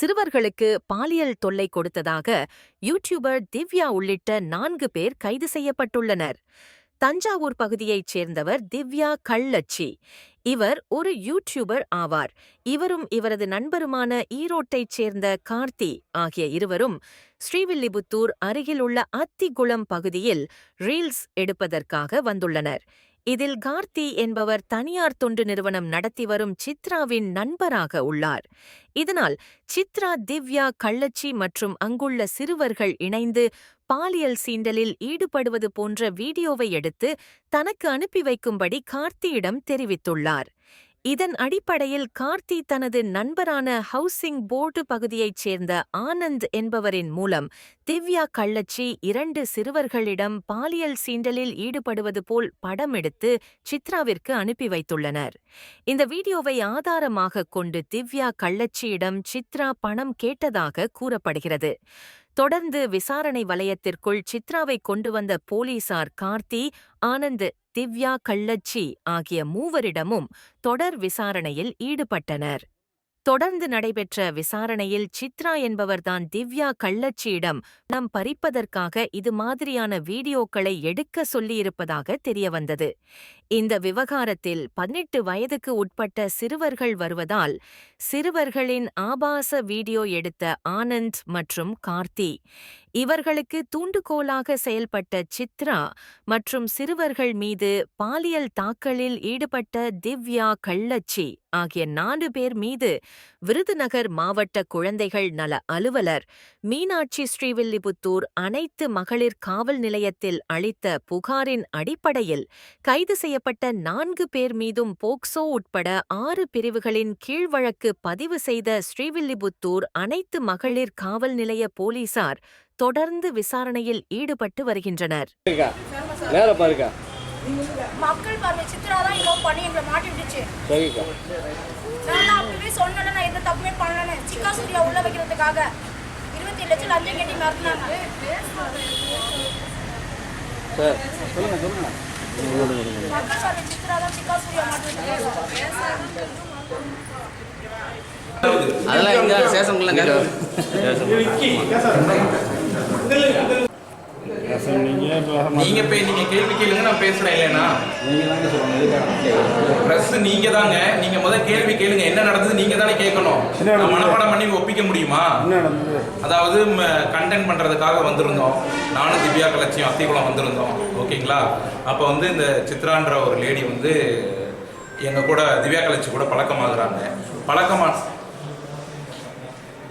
சிறுவர்களுக்கு பாலியல் தொல்லை கொடுத்ததாக யூடியூபர் திவ்யா உள்ளிட்ட 4 பேர் கைது செய்யப்பட்டுள்ளனர். தஞ்சாவூர் பகுதியைச் சேர்ந்தவர் திவ்யா கள்ளச்சி. இவர் ஒரு யூடியூபர் ஆவார். இவரும் இவரது நண்பருமான ஈரோட்டைச் சேர்ந்த கார்த்தி ஆகிய இருவரும் ஸ்ரீவில்லிபுத்தூர் அருகிலுள்ள அத்திக்குளம் பகுதியில் ரீல்ஸ் எடுப்பதற்காக வந்துள்ளனர். இதில் கார்த்தி என்பவர் தனியார் தொண்டு நிறுவனம் நடத்தி வரும் சித்ராவின் நண்பராக உள்ளார். இதனால் சித்ரா, திவ்யா, கள்ளச்சி மற்றும் அங்குள்ள சிறுவர்கள் இணைந்து பாலியல் சீண்டலில் ஈடுபடுவது போன்ற வீடியோவை எடுத்து தனக்கு அனுப்பி வைக்கும்படி கார்த்தியிடம் தெரிவித்துள்ளார். இதன் அடிப்படையில் கார்த்தி தனது நண்பரான ஹவுசிங் போர்டு பகுதியைச் சேர்ந்த ஆனந்த் என்பவரின் மூலம் திவ்யா, கள்ளச்சி 2 சிறுவர்களிடம் பாலியல் சீண்டலில் ஈடுபடுவது போல் படம் எடுத்து சித்ராவிற்கு அனுப்பி வைத்துள்ளனர். இந்த வீடியோவை ஆதாரமாக கொண்டு திவ்யா, கள்ளச்சியிடம் சித்ரா பணம் கேட்டதாக கூறப்படுகிறது. தொடர்ந்து விசாரணை வலயத்திற்குள் சித்ராவை கொண்டு வந்த போலீசார் கார்த்தி, ஆனந்த், திவ்யா, கள்ளச்சி ஆகிய மூவரிடமும் தொடர் விசாரணையில் ஈடுபட்டனர். தொடர்ந்து நடைபெற்ற விசாரணையில் சித்ரா என்பவர்தான் திவ்யா, கள்ளச்சியிடம் பணம் பறிப்பதற்காக இது மாதிரியான வீடியோக்களை எடுக்க சொல்லியிருப்பதாக தெரியவந்தது. இந்த விவகாரத்தில் 18 வயதுக்கு உட்பட்ட சிறுவர்கள் வருவதால் சிறுவர்களின் ஆபாச வீடியோ எடுத்த ஆனந்த் மற்றும் கார்த்தி, இவர்களுக்கு தூண்டுகோலாக செயல்பட்ட சித்ரா மற்றும் சிறுவர்கள் மீது பாலியல் தாக்கலில் ஈடுபட்ட திவ்யா, கள்ளச்சி ஆகிய 4 பேர் மீது விருதுநகர் மாவட்ட குழந்தைகள் நல அலுவலர் மீனாட்சி ஸ்ரீவில்லிபுத்தூர் அனைத்து மகளிர் காவல் நிலையத்தில் அளித்த புகாரின் அடிப்படையில் கைது செய்யப்பட்ட 4 பேர் மீதும் போக்சோ உட்பட 6 பிரிவுகளின் கீழ் வழக்கு பதிவு செய்த ஸ்ரீவில்லிபுத்தூர் அனைத்து மகளிர் காவல் நிலைய போலீசார் தொடர்ந்து விசாரணையில் ஈடுபட்டு வருகின்றனர். மக்கள் பார்வை சித்ரா தான் இவ்வளோ பண்ணி எங்களை மாட்டி விட்டுச்சு. நான் அப்பவே சொன்னேன், நான் எந்த தப்புமே பண்ணலன்னு. சிக்கா சூர்யா உள்ள வைக்கிறதுக்காக 27 லட்சம் லஞ்சம் கட்டி மிரட்டினாங்க. மக்கள் பார்வை சித்ரா தான் சிக்கா சூர்யா மாட்டி விட்டுச்சு. அதெல்லாம் எங்க சேஷம்லங்க நீங்க கேள்வி கேளுங்க, நான் பேசுறேன். இல்லைன்னா பிரஸ் நீங்க தாங்க. நீங்க முதல் கேள்வி கேளுங்க, என்ன நடந்தது நீங்க தானே கேட்கணும். மனப்பாடம் பண்ணி ஒப்பிக்க முடியுமா? அதாவது கண்டென்ட் பண்றதுக்காக வந்திருந்தோம். நானும் திவ்யா, கள்ளச்சியும் அத்திக்குளம் வந்திருந்தோம். ஓகேங்களா? அப்போ இந்த சித்ரான்ற ஒரு லேடி எங்க கூட, திவ்யா, கள்ளச்சி கூட பழக்கமாகறாங்க.